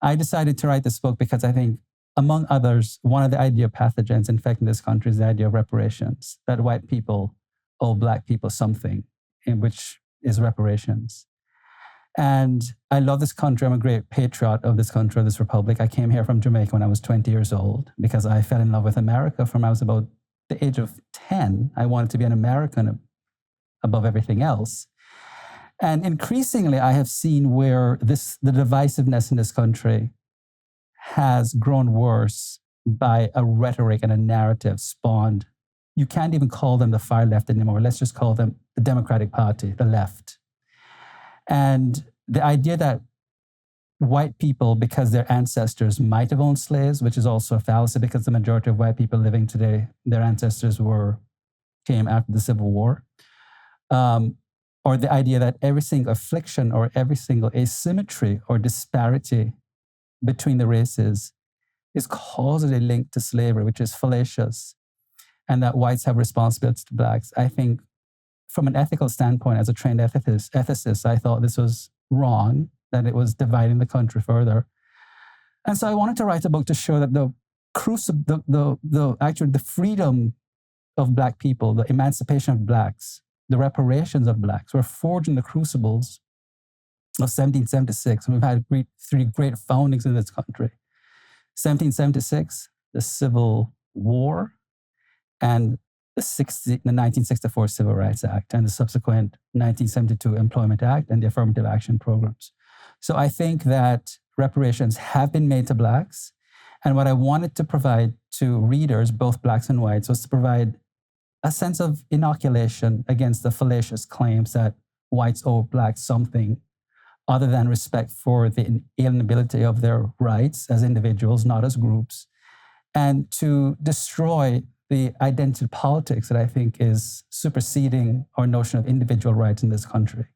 I decided to write this book because I think, among others, one of the idea pathogens infecting this country is the idea of reparations, that white people owe Black people something, in which is reparations. And I love this country. I'm a great patriot of this country, of this republic. I came here from Jamaica when I was 20 years old because I fell in love with America from I was about the age of 10. I wanted to be an American above everything else. And increasingly, I have seen where the divisiveness in this country has grown worse by a rhetoric and a narrative spawned. You can't even call them the far left anymore. Let's just call them the Democratic Party, the left. And the idea that white people, because their ancestors might have owned slaves, which is also a fallacy because the majority of white people living today, their ancestors came after the Civil War. Or the idea that every single affliction or every single asymmetry or disparity between the races is causally linked to slavery, which is fallacious, and that whites have responsibilities to Blacks. I think from an ethical standpoint, as a trained ethicist, I thought this was wrong, that it was dividing the country further. And so I wanted to write a book to show that the freedom of Black people, the emancipation of Blacks, the reparations of Blacks were forged in the crucibles of 1776. And we've had three great foundings in this country. 1776, the Civil War, and the 1964 Civil Rights Act, and the subsequent 1972 Employment Act and the Affirmative Action Programs. So I think that reparations have been made to Blacks. And what I wanted to provide to readers, both Blacks and whites, was to provide a sense of inoculation against the fallacious claims that whites owe Blacks something other than respect for the inalienability of their rights as individuals, not as groups, and to destroy the identity politics that I think is superseding our notion of individual rights in this country.